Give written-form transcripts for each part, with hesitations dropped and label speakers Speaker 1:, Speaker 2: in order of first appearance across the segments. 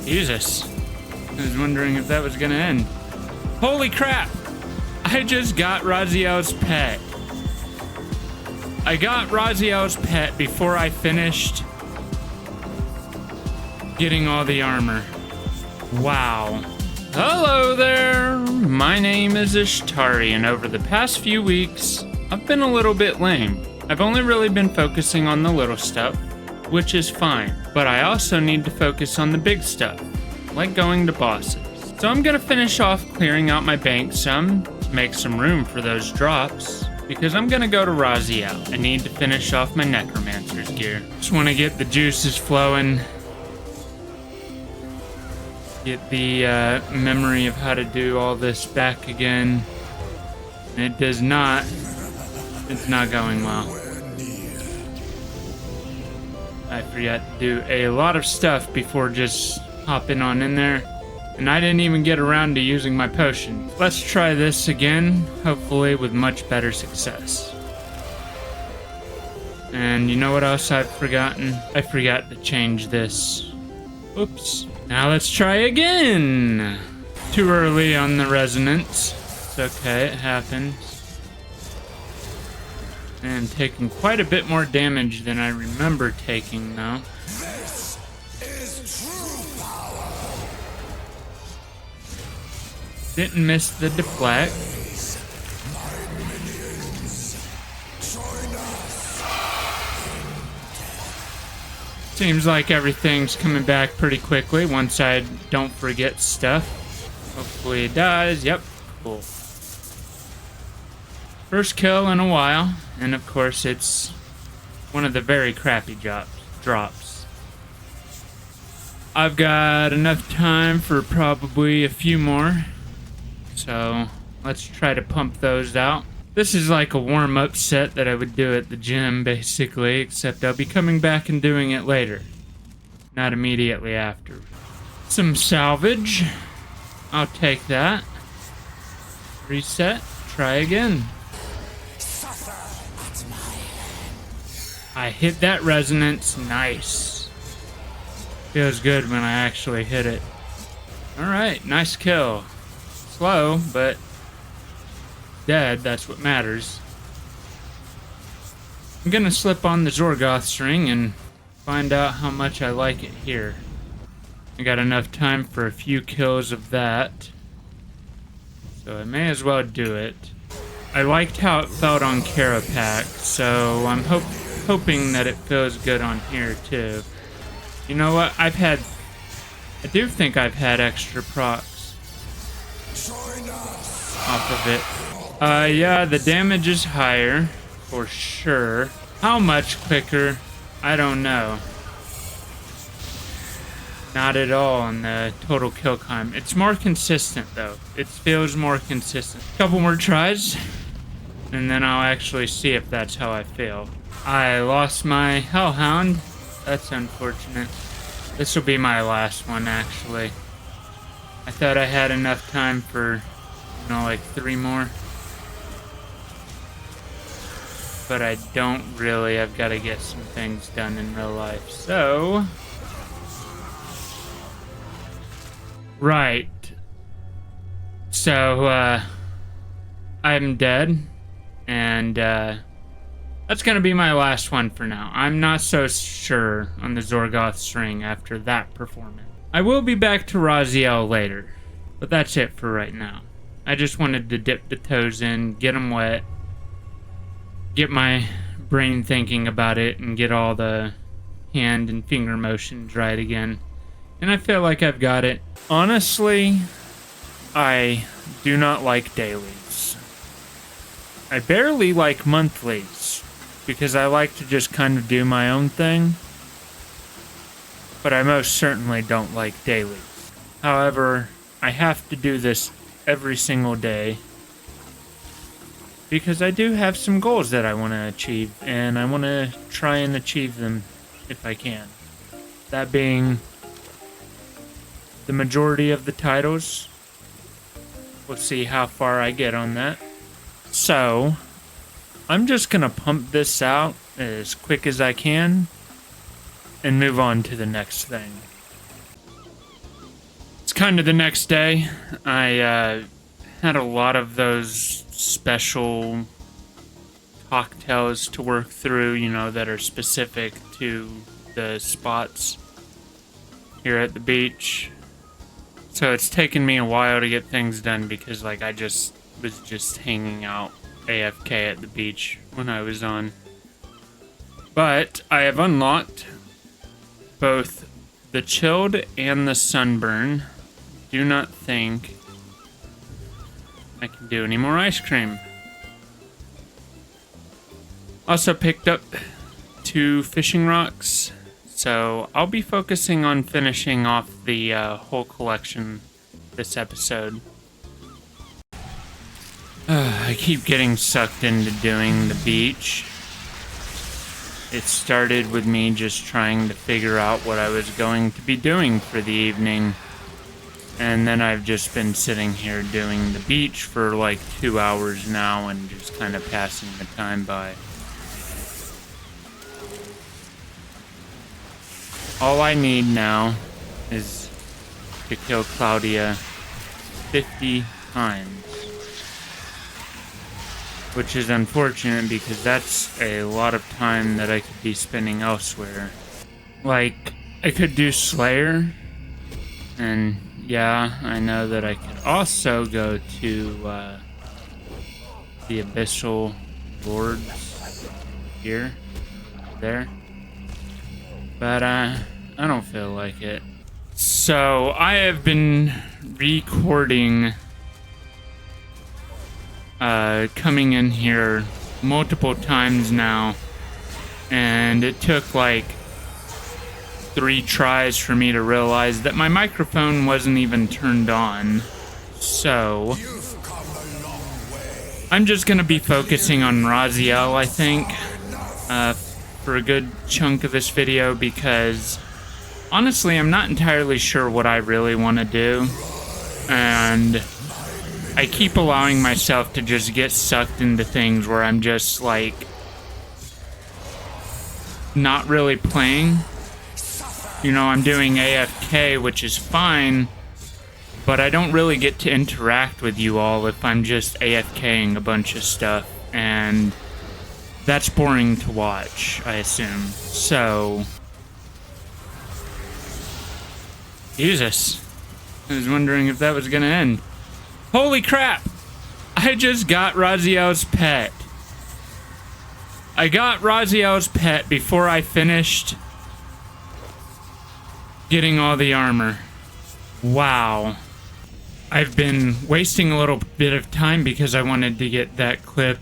Speaker 1: Jesus. I was wondering if that was gonna end. Holy crap! I just got Rasial's pet. I got Rasial's pet before I finished getting all the armor. Wow. Hello there! My name is Ishtari, and over the past few weeks, I've been a little bit lame. I've only really been focusing on the little stuff, which is fine, but I also need to focus on the big stuff, like going to bosses. So I'm gonna finish off clearing out my bank some, to make some room for those drops, because I'm gonna go to Rasial. I need to finish off my Necromancer's gear. Just wanna get the juices flowing, get the memory of how to do all this back again. And it does not, it's not going well. I forgot to do a lot of stuff before just hopping on in there. And I didn't even get around to using my potion. Let's try this again, hopefully with much better success. And you know what else I've forgotten? I forgot to change this. Oops. Now let's try again! Too early on the resonance. It's okay, it happens. And taking quite a bit more damage than I remember taking though.
Speaker 2: This is true power.
Speaker 1: Didn't miss the deflect.
Speaker 2: My minions, join us.
Speaker 1: Seems like everything's coming back pretty quickly once I don't forget stuff. Hopefully it does. Yep, cool. First kill in a while, and of course it's one of the very crappy drops. I've got enough time for probably a few more, so let's try to pump those out. This is like a warm-up set that I would do at the gym, basically, except I'll be coming back and doing it later, not immediately after. Some salvage. I'll take that. Reset. Try again. I hit that resonance. Nice. Feels good when I actually hit it. Alright, nice kill. Slow, but dead, that's what matters. I'm gonna slip on the Zorgoth string and find out how much I like it here. I got enough time for a few kills of that, so I may as well do it. I liked how it felt on Carapac, so I'm hoping that it feels good on here too. You know what? I do think I've had extra procs off of it. Yeah, the damage is higher, for sure. How much quicker? I don't know. Not at all on the total kill time. It's more consistent though. It feels more consistent. Couple more tries, and then I'll actually see if that's how I feel. I lost my Hellhound. That's unfortunate. This will be my last one, actually. I thought I had enough time for, you know, like 3 more. But I don't really. I've got to get some things done in real life. So... Right. So, I'm dead. And, that's gonna be my last one for now. I'm not so sure on the Zorgoth string after that performance. I will be back to Rasial later, but that's it for right now. I just wanted to dip the toes in, get them wet, get my brain thinking about it, and get all the hand and finger motions right again. And I feel like I've got it. Honestly, I do not like dailies. I barely like monthlies, because I like to just kind of do my own thing, but I most certainly don't like dailies. However, I have to do this every single day, because I do have some goals that I want to achieve, and I want to try and achieve them if I can. That being the majority of the titles. We'll see how far I get on that. So, I'm just gonna pump this out as quick as I can and move on to the next thing. kind of the next day. I had a lot of those special cocktails to work through, you know, that are specific to the spots here at the beach. So it's taken me a while to get things done because, like, I just was just hanging out AFK at the beach when I was on. But I have unlocked both the chilled and the sunburn. Do not think I can do any more ice cream. Also picked up 2 fishing rods, so I'll be focusing on finishing off the whole collection this episode. I keep getting sucked into doing the beach. It started with me just trying to figure out what I was going to be doing for the evening. And then I've just been sitting here doing the beach for like 2 hours now and just kind of passing the time by. All I need now is to kill Claudia 50 times. Which is unfortunate because that's a lot of time that I could be spending elsewhere. Like, I could do Slayer, and yeah, I know that I could also go to the Abyssal Lords here, there, but I don't feel like it. So I have been recording coming in here multiple times now, and it took like 3 tries for me to realize that my microphone wasn't even turned on. So I'm just gonna be focusing on Rasial, I think, for a good chunk of this video, because honestly I'm not entirely sure what I really want to do, and I keep allowing myself to just get sucked into things where I'm just, like, not really playing. You know, I'm doing AFK, which is fine, but I don't really get to interact with you all if I'm just AFKing a bunch of stuff, and that's boring to watch, I assume. So, Jesus. I was wondering if that was gonna end. Holy crap! I just got Rasial's pet. I got Rasial's pet before I finished getting all the armor. Wow. I've been wasting a little bit of time because I wanted to get that clip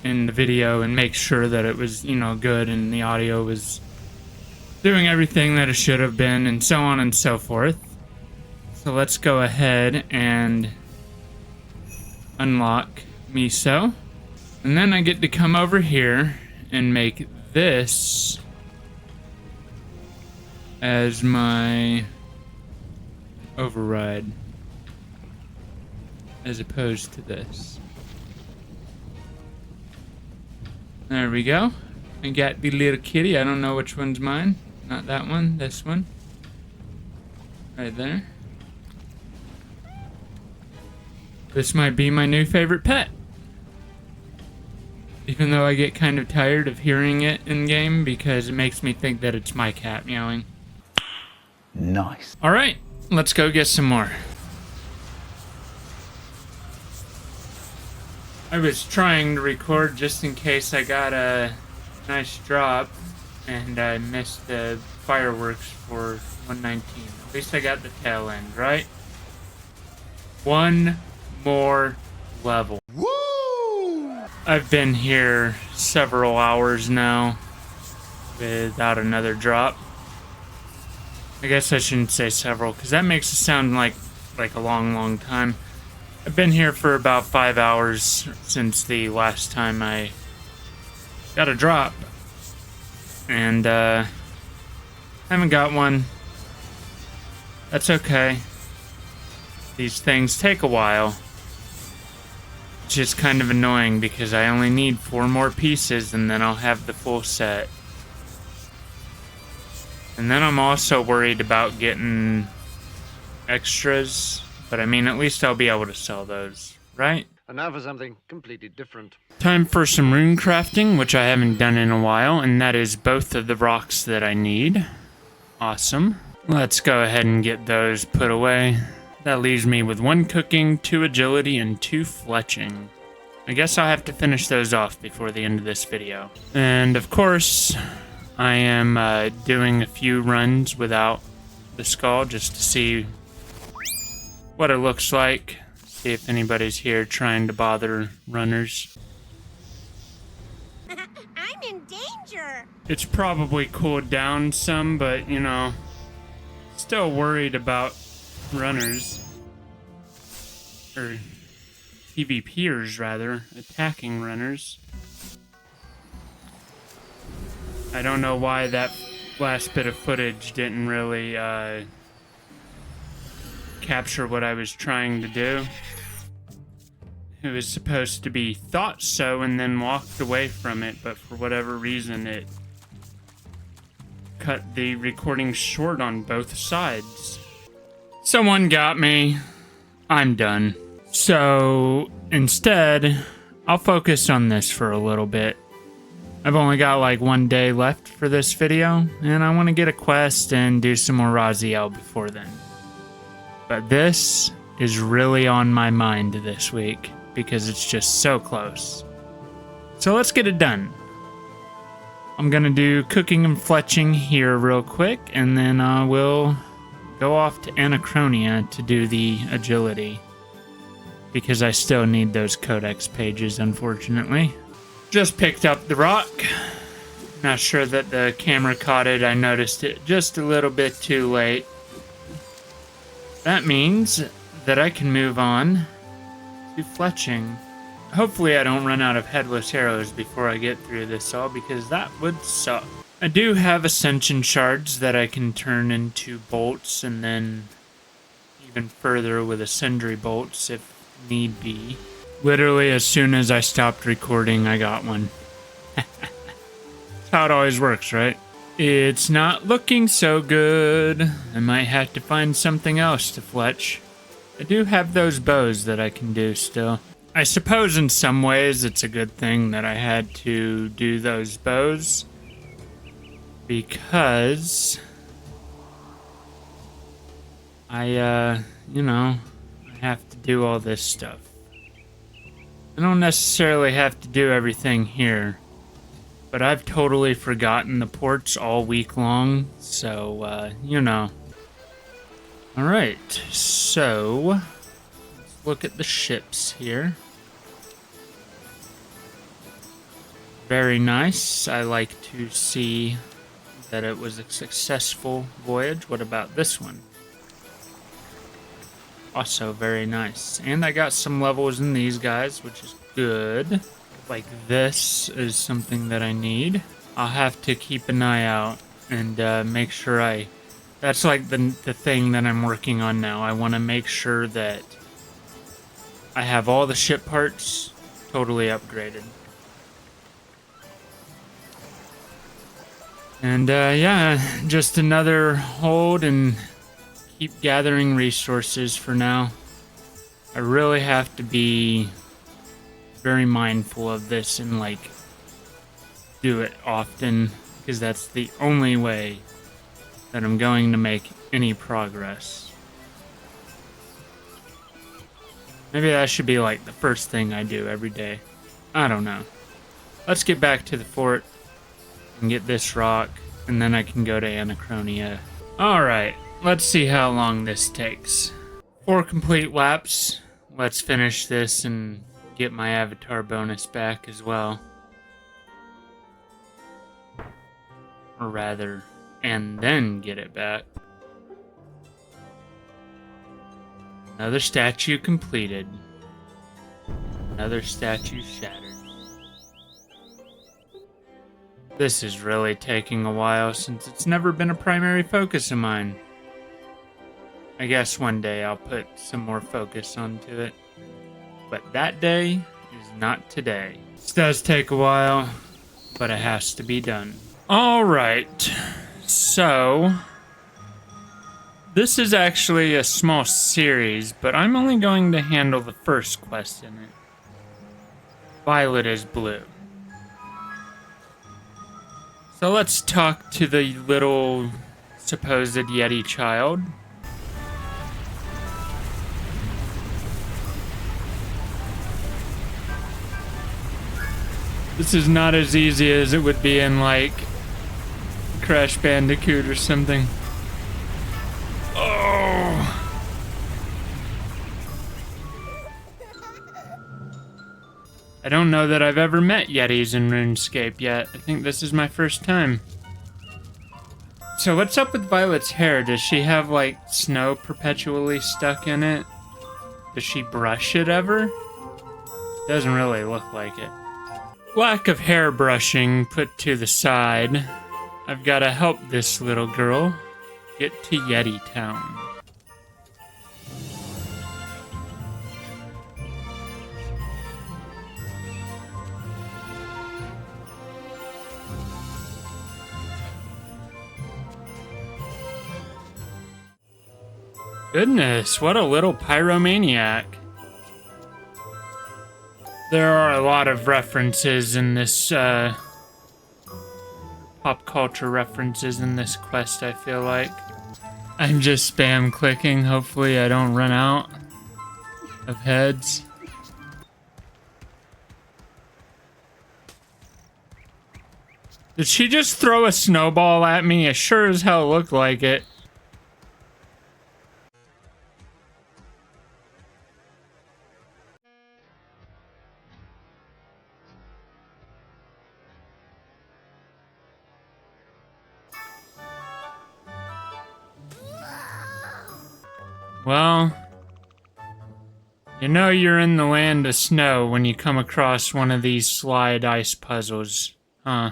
Speaker 1: in the video and make sure that it was, you know, good and the audio was doing everything that it should have been, and so on and so forth. So let's go ahead and unlock Miso, and then I get to come over here and make this as my override as opposed to this. There we go. I got the little kitty. I don't know which one's mine. Not that one, this one. Right there. This might be my new favorite pet. Even though I get kind of tired of hearing it in game because it makes me think that it's my cat meowing.
Speaker 2: Nice.
Speaker 1: Alright, let's go get some more. I was trying to record just in case I got a nice drop and I missed the fireworks for 119. At least I got the tail end, right? One more level.
Speaker 2: Woo!
Speaker 1: I've been here several hours now without another drop. I guess I shouldn't say several, because that makes it sound like a long time. I've been here for about 5 hours since the last time I got a drop. And haven't got one. That's okay. These things take a while. It's just kind of annoying because I only need 4 more pieces and then I'll have the full set. And then I'm also worried about getting extras. But I mean, at least I'll be able to sell those, right?
Speaker 3: And now for something completely different.
Speaker 1: Time for some rune crafting, which I haven't done in a while, and that is both of the rocks that I need. Awesome. Let's go ahead and get those put away. That leaves me with 1 cooking, 2 agility, and 2 fletching. I guess I'll have to finish those off before the end of this video. And of course, I am doing a few runs without the skull just to see what it looks like. See if anybody's here trying to bother runners.
Speaker 4: I'm in danger.
Speaker 1: It's probably cooled down some, but you know, still worried about runners. Or PvPers rather, attacking runners. I don't know why that last bit of footage didn't really capture what I was trying to do. It was supposed to be thought so and then walked away from it, but for whatever reason it cut the recording short on both sides. Someone got me. I'm done. So instead, I'll focus on this for a little bit. I've only got like 1 day left for this video, and I want to get a quest and do some more Rasial before then. But this is really on my mind this week because it's just so close. So let's get it done. I'm gonna do cooking and fletching here real quick, and then we'll go off to Anachronia to do the agility because I still need those codex pages, unfortunately. Just picked up the rock. Not sure that the camera caught it. I noticed it just a little bit too late. That means that I can move on to fletching. Hopefully I don't run out of headless arrows before I get through this all, because that would suck. I do have ascension shards that I can turn into bolts, and then even further with ascendary bolts if need be. Literally as soon as I stopped recording, I got one. That's how it always works, right? It's not looking so good. I might have to find something else to fletch. I do have those bows that I can do still. I suppose in some ways it's a good thing that I had to do those bows, because I have to do all this stuff. I don't necessarily have to do everything here, but I've totally forgotten the ports all week long, so, Alright, so let's look at the ships here. Very nice. I like to see that it was a successful voyage. What about this one? Also very nice. And I got some levels in these guys, which is good. Like this is something that I need. I'll have to keep an eye out and make sure that's like the thing that I'm working on now. I want to make sure that I have all the ship parts totally upgraded. And yeah, just another hold and keep gathering resources for now. I really have to be very mindful of this and like do it often, because that's the only way that I'm going to make any progress. Maybe that should be like the first thing I do every day. I don't know. Let's get back to the fort and get this rock, and then I can go to Anachronia. Alright, let's see how long this takes. 4 complete laps. Let's finish this and get my avatar bonus back as well. Or rather, and then get it back. Another statue completed. Another statue shattered. This is really taking a while since it's never been a primary focus of mine. I guess one day I'll put some more focus onto it. But that day is not today. This does take a while, but it has to be done. Alright, so This is actually a small series, but I'm only going to handle the first quest in it. Violet is blue. So let's talk to the little supposed Yeti child. This is not as easy as it would be in, like, Crash Bandicoot or something. Oh! I don't know that I've ever met Yetis in RuneScape yet. I think this is my first time. So what's up with Violet's hair? Does she have, like, snow perpetually stuck in it? Does she brush it ever? Doesn't really look like it. Lack of hair brushing put to the side. I've got to help this little girl get to Yeti Town. Goodness, what a little pyromaniac. There are a lot of references in this, pop culture references in this quest, I feel like. I'm just spam clicking, hopefully I don't run out of heads. Did she just throw a snowball at me? It sure as hell looked like it. Well, you know you're in the land of snow when you come across one of these slide ice puzzles, huh?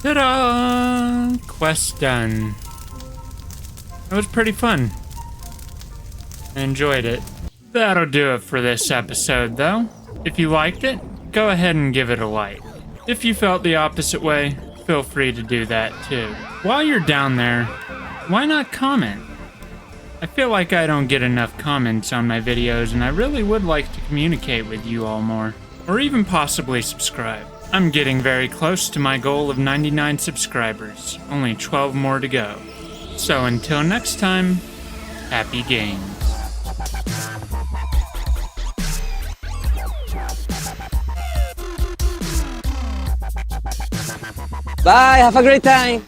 Speaker 1: Ta-da! Quest done. That was pretty fun. I enjoyed it. That'll do it for this episode, though. If you liked it, go ahead and give it a like. If you felt the opposite way, feel free to do that, too. While you're down there, why not comment? I feel like I don't get enough comments on my videos, and I really would like to communicate with you all more. Or even possibly subscribe. I'm getting very close to my goal of 99 subscribers. Only 12 more to go. So until next time, happy games.
Speaker 5: Bye, have a great time.